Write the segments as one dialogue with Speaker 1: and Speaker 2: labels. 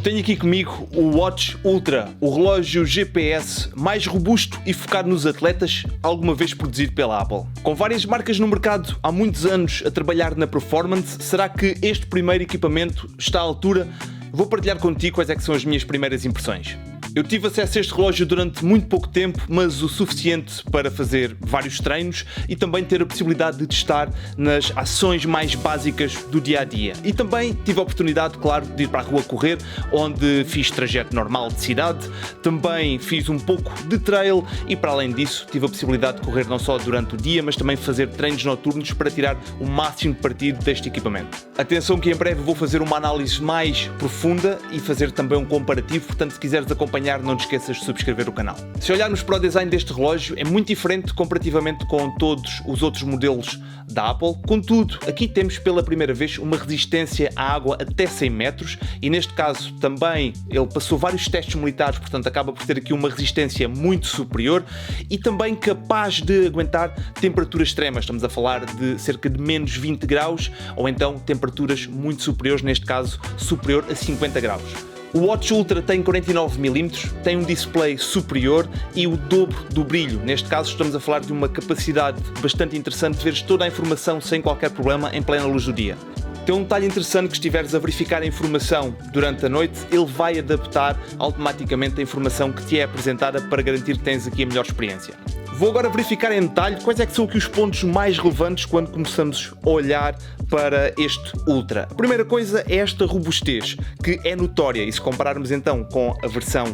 Speaker 1: Eu tenho aqui comigo o Watch Ultra, o relógio GPS mais robusto e focado nos atletas alguma vez produzido pela Apple. Com várias marcas no mercado há muitos anos a trabalhar na performance, será que este primeiro equipamento está à altura? Vou partilhar contigo quais é que são as minhas primeiras impressões. Eu tive acesso a este relógio durante muito pouco tempo, mas o suficiente para fazer vários treinos e também ter a possibilidade de testar nas ações mais básicas do dia-a-dia. E também tive a oportunidade, claro, de ir para a rua correr, onde fiz trajeto normal de cidade, também fiz um pouco de trail e, para além disso, tive a possibilidade de correr não só durante o dia, mas também fazer treinos noturnos para tirar o máximo de partido deste equipamento. Atenção que em breve vou fazer uma análise mais profunda e fazer também um comparativo, portanto, se quiseres acompanhar, não te esqueças de subscrever o canal. Se olharmos para o design deste relógio, é muito diferente comparativamente com todos os outros modelos da Apple. Contudo, aqui temos pela primeira vez uma resistência à água até 100 metros e neste caso também ele passou vários testes militares, portanto acaba por ter aqui uma resistência muito superior e também capaz de aguentar temperaturas extremas. Estamos a falar de cerca de menos 20 graus ou então temperaturas muito superiores, neste caso superior a 50 graus. O Watch Ultra tem 49mm, tem um display superior e o dobro do brilho. Neste caso estamos a falar de uma capacidade bastante interessante de veres toda a informação sem qualquer problema em plena luz do dia. Tem um detalhe interessante que estiveres a verificar a informação durante a noite, ele vai adaptar automaticamente a informação que te é apresentada para garantir que tens aqui a melhor experiência. Vou agora verificar em detalhe quais é que são aqui os pontos mais relevantes quando começamos a olhar para este Ultra. A primeira coisa é esta robustez, que é notória, e se compararmos então com a versão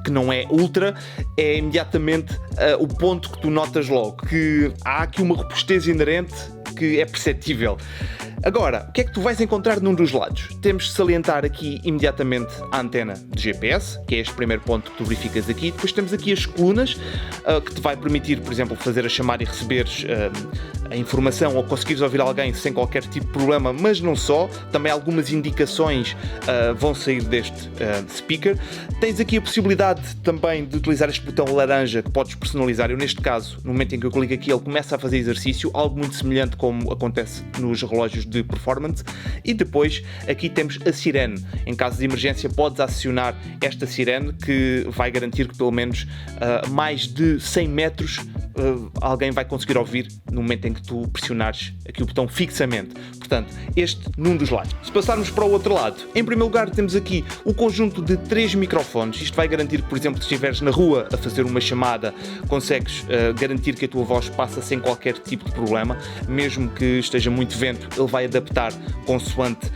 Speaker 1: que não é Ultra, é imediatamente o ponto que tu notas logo, que há aqui uma robustez inerente que é perceptível. Agora, o que é que tu vais encontrar num dos lados? Temos de salientar aqui imediatamente a antena de GPS, que é este primeiro ponto que tu verificas aqui. Depois temos aqui as colunas, que te vai permitir, por exemplo, fazer a chamada e receberes a informação ou conseguires ouvir alguém sem qualquer tipo de problema, mas não só. Também algumas indicações vão sair deste speaker. Tens aqui a possibilidade também de utilizar este botão laranja que podes personalizar. Eu, neste caso, no momento em que eu clico aqui, ele começa a fazer exercício, algo muito semelhante como acontece nos relógios de performance. E depois aqui temos a sirene. Em caso de emergência podes acionar esta sirene que vai garantir que pelo menos mais de 100 metros alguém vai conseguir ouvir no momento em que tu pressionares aqui o botão fixamente. Portanto, este num dos lados. Se passarmos para o outro lado, em primeiro lugar temos aqui o conjunto de 3 microfones. Isto vai garantir que, por exemplo, se estiveres na rua a fazer uma chamada, consegues garantir que a tua voz passa sem qualquer tipo de problema. Mesmo que esteja muito vento, ele vai adaptar consoante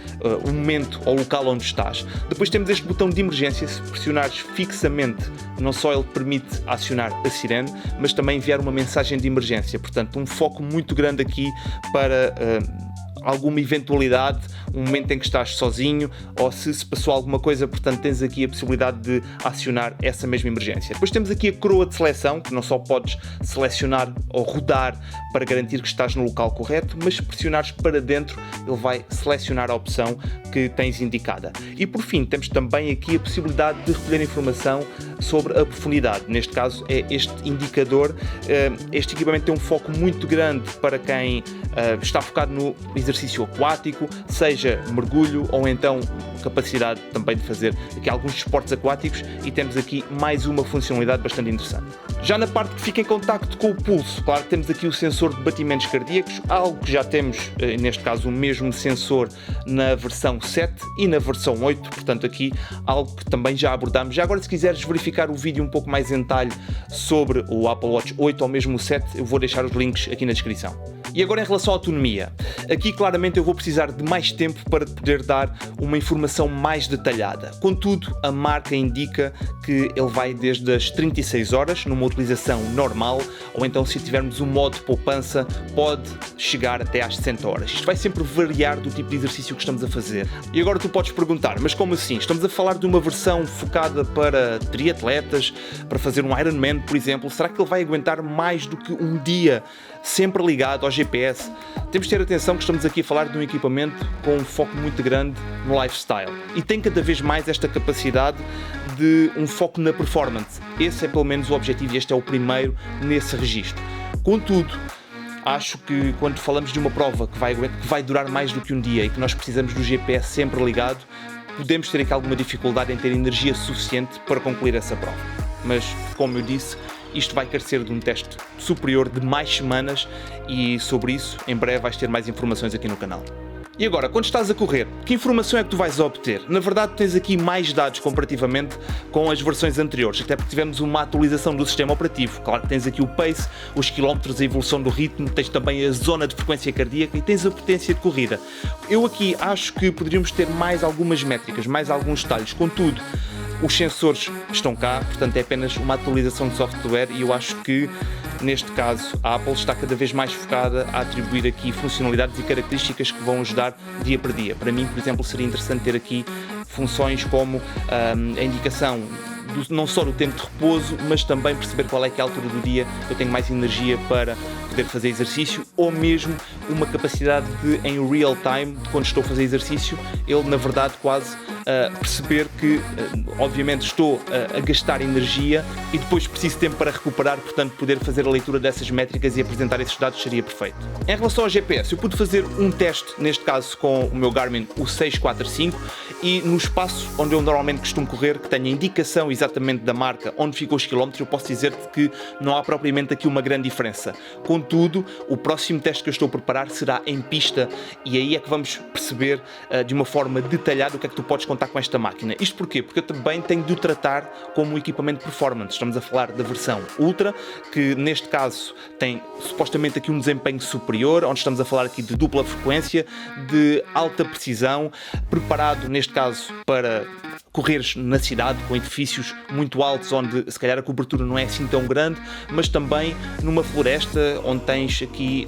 Speaker 1: o momento ou o local onde estás. Depois temos este botão de emergência. Se pressionares fixamente, não só ele permite acionar a sirene, mas também enviar uma mensagem de emergência. Portanto, um foco muito grande aqui para alguma eventualidade, um momento em que estás sozinho ou se passou alguma coisa, portanto tens aqui a possibilidade de acionar essa mesma emergência. Depois temos aqui a coroa de seleção, que não só podes selecionar ou rodar para garantir que estás no local correto, mas se pressionares para dentro, ele vai selecionar a opção que tens indicada. E por fim, temos também aqui a possibilidade de recolher informação sobre a profundidade. Neste caso é este indicador. Este equipamento tem um foco muito grande para quem está focado no exercício aquático, seja mergulho ou então capacidade também de fazer aqui alguns esportes aquáticos, e temos aqui mais uma funcionalidade bastante interessante. Já na parte que fica em contacto com o pulso, claro que temos aqui o sensor de batimentos cardíacos, algo que já temos, neste caso, o mesmo sensor na versão 7 e na versão 8, portanto aqui algo que também já abordámos. Já agora, se quiseres verificar o vídeo um pouco mais em detalhe sobre o Apple Watch 8 ou mesmo o 7, eu vou deixar os links aqui na descrição. E agora em relação à autonomia, aqui claramente eu vou precisar de mais tempo para poder dar uma informação mais detalhada. Contudo, a marca indica que ele vai desde as 36 horas numa utilização normal, ou então se tivermos o modo poupança pode chegar até às 60 horas. Isto vai sempre variar do tipo de exercício que estamos a fazer. E agora tu podes perguntar, mas como assim? Estamos a falar de uma versão focada para triatletas, para fazer um Ironman, por exemplo. Será que ele vai aguentar mais do que um dia sempre ligado ao GPS? Temos de ter atenção que estamos aqui a falar de um equipamento com um foco muito grande no lifestyle e tem cada vez mais esta capacidade de um foco na performance. Esse é pelo menos o objetivo e este é o primeiro nesse registro. Contudo, acho que quando falamos de uma prova que vai durar mais do que um dia e que nós precisamos do GPS sempre ligado, podemos ter aqui alguma dificuldade em ter energia suficiente para concluir essa prova. Mas, como eu disse, isto vai carecer de um teste superior de mais semanas e sobre isso em breve vais ter mais informações aqui no canal. E agora, quando estás a correr, que informação é que tu vais obter? Na verdade, tens aqui mais dados comparativamente com as versões anteriores, até porque tivemos uma atualização do sistema operativo. Claro que tens aqui o pace, os quilómetros, a evolução do ritmo, tens também a zona de frequência cardíaca e tens a potência de corrida. Eu aqui acho que poderíamos ter mais algumas métricas, mais alguns detalhes. Contudo, os sensores estão cá, portanto é apenas uma atualização de software e eu acho que, neste caso, a Apple está cada vez mais focada a atribuir aqui funcionalidades e características que vão ajudar dia para dia. Para mim, por exemplo, seria interessante ter aqui funções como a indicação não só do tempo de repouso, mas também perceber qual é que é a altura do dia que eu tenho mais energia para poder fazer exercício, ou mesmo uma capacidade de, em real time, quando estou a fazer exercício, ele na verdade quase perceber que obviamente estou a gastar energia e depois preciso de tempo para recuperar, portanto poder fazer a leitura dessas métricas e apresentar esses dados seria perfeito. Em relação ao GPS, eu pude fazer um teste, neste caso com o meu Garmin, o 645, e no espaço onde eu normalmente costumo correr, que tenho a indicação exatamente da marca onde ficam os quilómetros, eu posso dizer-te que não há propriamente aqui uma grande diferença. Contudo, o próximo teste que eu estou a preparar será em pista e aí é que vamos perceber de uma forma detalhada o que é que tu podes contar com esta máquina. Isto porquê? Porque eu também tenho de o tratar como um equipamento performance. Estamos a falar da versão Ultra, que neste caso tem supostamente aqui um desempenho superior, onde estamos a falar aqui de dupla frequência, de alta precisão, preparado neste caso para correres na cidade com edifícios muito altos onde se calhar a cobertura não é assim tão grande, mas também numa floresta onde tens aqui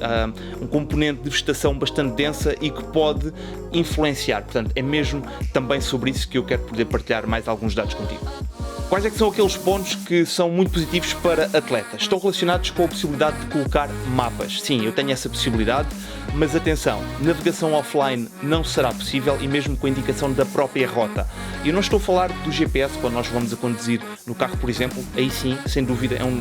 Speaker 1: um componente de vegetação bastante densa e que pode influenciar. Portanto, é mesmo também sobre isso que eu quero poder partilhar mais alguns dados contigo. Quais é que são aqueles pontos que são muito positivos para atletas? Estão relacionados com a possibilidade de colocar mapas. Sim, eu tenho essa possibilidade, mas atenção, navegação offline não será possível e mesmo com a indicação da própria rota. Eu não estou a falar do GPS quando nós vamos a conduzir no carro, por exemplo, aí sim, sem dúvida, é um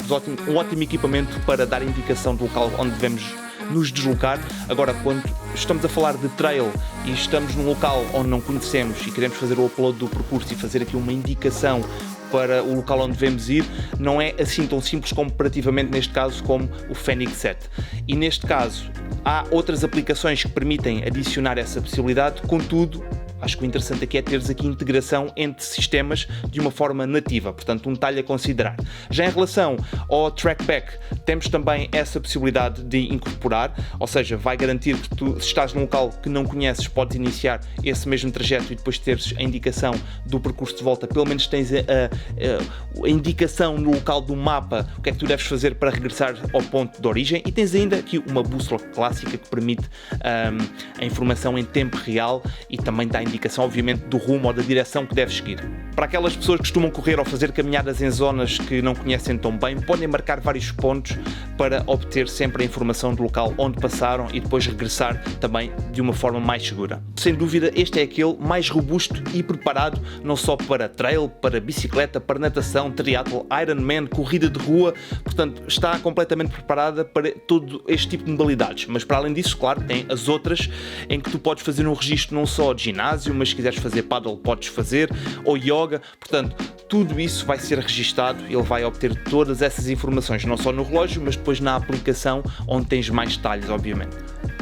Speaker 1: ótimo equipamento para dar indicação do local onde devemos nos deslocar. Agora, quando estamos a falar de trail e estamos num local onde não conhecemos e queremos fazer o upload do percurso e fazer aqui uma indicação para o local onde devemos ir, não é assim tão simples comparativamente neste caso como o Fenix 7. E neste caso há outras aplicações que permitem adicionar essa possibilidade, contudo acho que o interessante aqui é teres aqui integração entre sistemas de uma forma nativa, portanto um detalhe a considerar. Já em relação ao trackback, temos também essa possibilidade de incorporar, ou seja, vai garantir que tu, se estás num local que não conheces, podes iniciar esse mesmo trajeto e depois teres a indicação do percurso de volta, pelo menos tens a indicação no local do mapa, o que é que tu deves fazer para regressar ao ponto de origem, e tens ainda aqui uma bússola clássica que permite a informação em tempo real e também dá indicação, obviamente, do rumo ou da direção que deves seguir. Para aquelas pessoas que costumam correr ou fazer caminhadas em zonas que não conhecem tão bem, podem marcar vários pontos para obter sempre a informação do local onde passaram e depois regressar também de uma forma mais segura. Sem dúvida, este é aquele mais robusto e preparado não só para trail, para bicicleta, para natação, triatlo, Ironman, corrida de rua, portanto está completamente preparada para todo este tipo de modalidades. Mas para além disso, claro, tem as outras em que tu podes fazer um registro não só de ginásio, mas se quiseres fazer paddle podes fazer, ou yoga, portanto tudo isso vai ser registado, ele vai obter todas essas informações, não só no relógio, mas depois na aplicação onde tens mais detalhes, obviamente.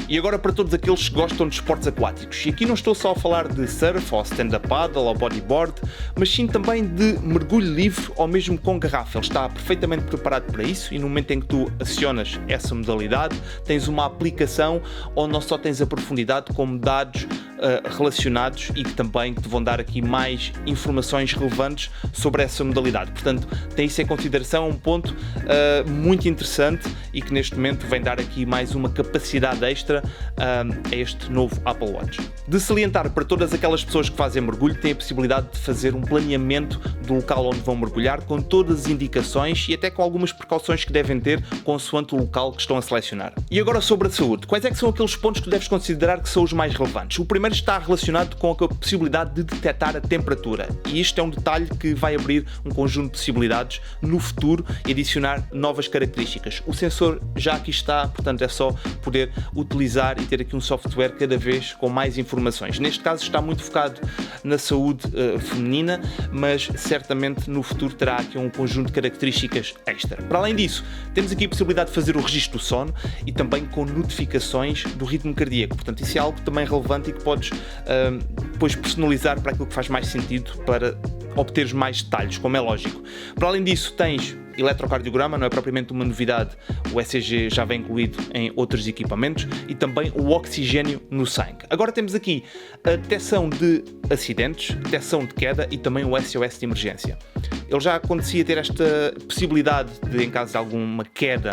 Speaker 1: E agora para todos aqueles que gostam de esportes aquáticos, e aqui não estou só a falar de surf, ou stand-up paddle, ou bodyboard, mas sim também de mergulho livre ou mesmo com garrafa. Ele está perfeitamente preparado para isso e no momento em que tu acionas essa modalidade, tens uma aplicação onde não só tens a profundidade como dados relacionados e que também te vão dar aqui mais informações relevantes sobre essa modalidade. Portanto, tem isso em consideração, é um ponto muito interessante e que neste momento vem dar aqui mais uma capacidade extra a este novo Apple Watch. De salientar para todas aquelas pessoas que fazem mergulho, têm a possibilidade de fazer um planeamento do local onde vão mergulhar com todas as indicações e até com algumas precauções que devem ter consoante o local que estão a selecionar. E agora sobre a saúde, quais é que são aqueles pontos que deves considerar que são os mais relevantes? O primeiro primeiro está relacionado com a possibilidade de detectar a temperatura, e isto é um detalhe que vai abrir um conjunto de possibilidades no futuro e adicionar novas características. O sensor já aqui está, portanto é só poder utilizar e ter aqui um software cada vez com mais informações. Neste caso está muito focado na saúde feminina, mas certamente no futuro terá aqui um conjunto de características extra. Para além disso, temos aqui a possibilidade de fazer o registro do sono e também com notificações do ritmo cardíaco. Portanto, isso é algo também relevante e que podes depois personalizar para aquilo que faz mais sentido para obteres mais detalhes, como é lógico. Para além disso, tens eletrocardiograma, não é propriamente uma novidade, o ECG já vem incluído em outros equipamentos, e também o oxigênio no sangue. Agora temos aqui a detecção de acidentes, detecção de queda e também o SOS de emergência. Ele já acontecia ter esta possibilidade de, em caso de alguma queda,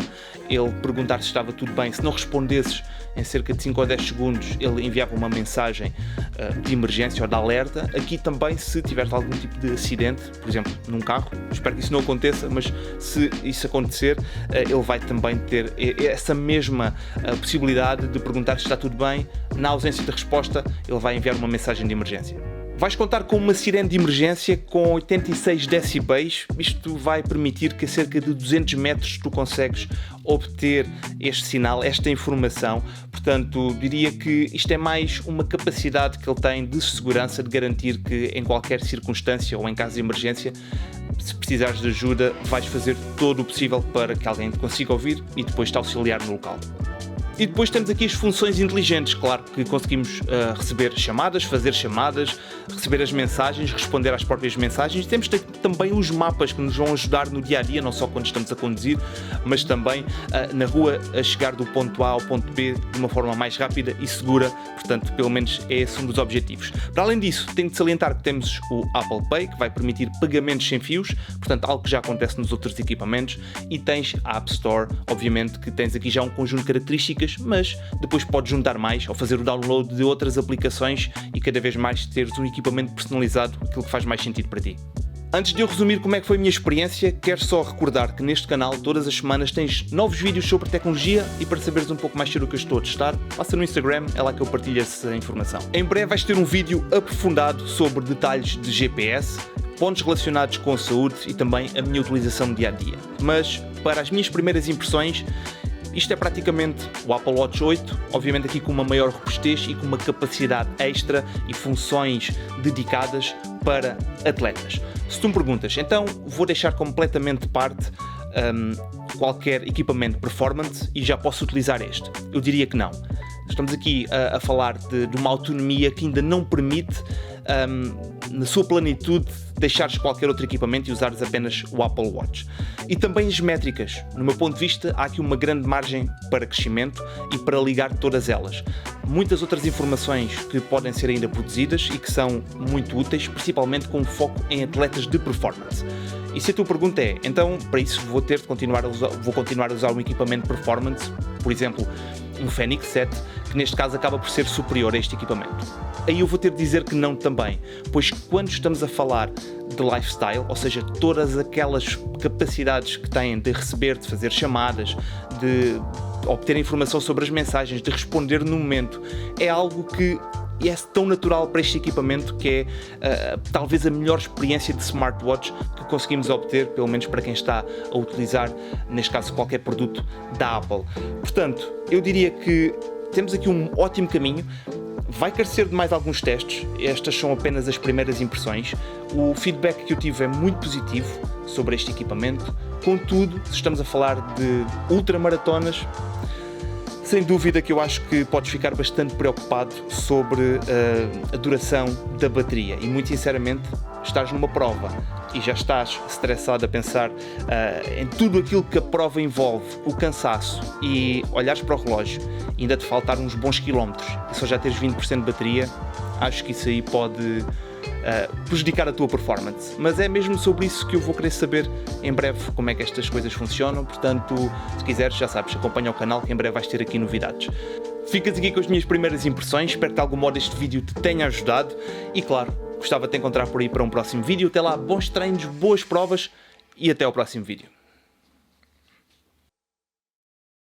Speaker 1: ele perguntar se estava tudo bem. Se não respondesses em cerca de 5 ou 10 segundos, ele enviava uma mensagem de emergência ou de alerta. Aqui também, se tiveres algum tipo de acidente, por exemplo, num carro, espero que isso não aconteça, mas se isso acontecer, ele vai também ter essa mesma possibilidade de perguntar se está tudo bem. Na ausência de resposta, ele vai enviar uma mensagem de emergência. Vais contar com uma sirene de emergência com 86 decibéis. Isto vai permitir que a cerca de 200 metros tu consegues obter este sinal, esta informação. Portanto, diria que isto é mais uma capacidade que ele tem de segurança, de garantir que em qualquer circunstância ou em caso de emergência, se precisares de ajuda, vais fazer todo o possível para que alguém te consiga ouvir e depois te auxiliar no local. E depois temos aqui as funções inteligentes, claro que conseguimos receber chamadas, fazer chamadas, receber as mensagens, responder às próprias mensagens. Temos também os mapas que nos vão ajudar no dia-a-dia, não só quando estamos a conduzir, mas também na rua a chegar do ponto A ao ponto B de uma forma mais rápida e segura. Portanto, pelo menos é esse um dos objetivos. Para além disso, tenho de salientar que temos o Apple Pay, que vai permitir pagamentos sem fios, portanto algo que já acontece nos outros equipamentos, e tens a App Store, obviamente que tens aqui já um conjunto de características, mas depois podes juntar mais ou fazer o download de outras aplicações e cada vez mais teres um equipamento personalizado, aquilo que faz mais sentido para ti. Antes de eu resumir como é que foi a minha experiência, quero só recordar que neste canal todas as semanas tens novos vídeos sobre tecnologia, e para saberes um pouco mais sobre o que eu estou a testar, passa no Instagram, é lá que eu partilho essa informação. Em breve vais ter um vídeo aprofundado sobre detalhes de GPS, pontos relacionados com a saúde e também a minha utilização no dia-a-dia. Mas para as minhas primeiras impressões, isto é praticamente o Apple Watch 8, obviamente aqui com uma maior robustez e com uma capacidade extra e funções dedicadas para atletas. Se tu me perguntas, então vou deixar completamente de parte qualquer equipamento performance e já posso utilizar este? Eu diria que não. Estamos aqui a falar de uma autonomia que ainda não permite, na sua plenitude, deixares qualquer outro equipamento e usares apenas o Apple Watch. E também as métricas. No meu ponto de vista, há aqui uma grande margem para crescimento e para ligar todas elas. Muitas outras informações que podem ser ainda produzidas e que são muito úteis, principalmente com foco em atletas de performance. E se a tua pergunta é, então para isso vou continuar a usar um equipamento performance, por exemplo, um Fenix 7, que neste caso acaba por ser superior a este equipamento? Aí eu vou ter de dizer que não também, pois quando estamos a falar de lifestyle, ou seja, todas aquelas capacidades que têm de receber, de fazer chamadas, de obter informação sobre as mensagens, de responder no momento, é algo que é tão natural para este equipamento que é talvez a melhor experiência de smartwatch que conseguimos obter, pelo menos para quem está a utilizar, neste caso, qualquer produto da Apple. Portanto, eu diria que temos aqui um ótimo caminho. Vai carecer de mais alguns testes, estas são apenas as primeiras impressões. O feedback que eu tive é muito positivo sobre este equipamento. Contudo, se estamos a falar de ultramaratonas, sem dúvida que eu acho que podes ficar bastante preocupado sobre a duração da bateria e, muito sinceramente, estás numa prova e já estás estressado a pensar em tudo aquilo que a prova envolve, o cansaço, e olhares para o relógio e ainda te faltar uns bons quilómetros e só já teres 20% de bateria, acho que isso aí pode prejudicar a tua performance. Mas é mesmo sobre isso que eu vou querer saber em breve, como é que estas coisas funcionam. Portanto, se quiseres, já sabes, acompanha o canal que em breve vais ter aqui novidades. Ficas aqui com as minhas primeiras impressões, espero que de algum modo este vídeo te tenha ajudado e, claro, gostava de te encontrar por aí para um próximo vídeo. Até lá, bons treinos, boas provas e até ao próximo vídeo.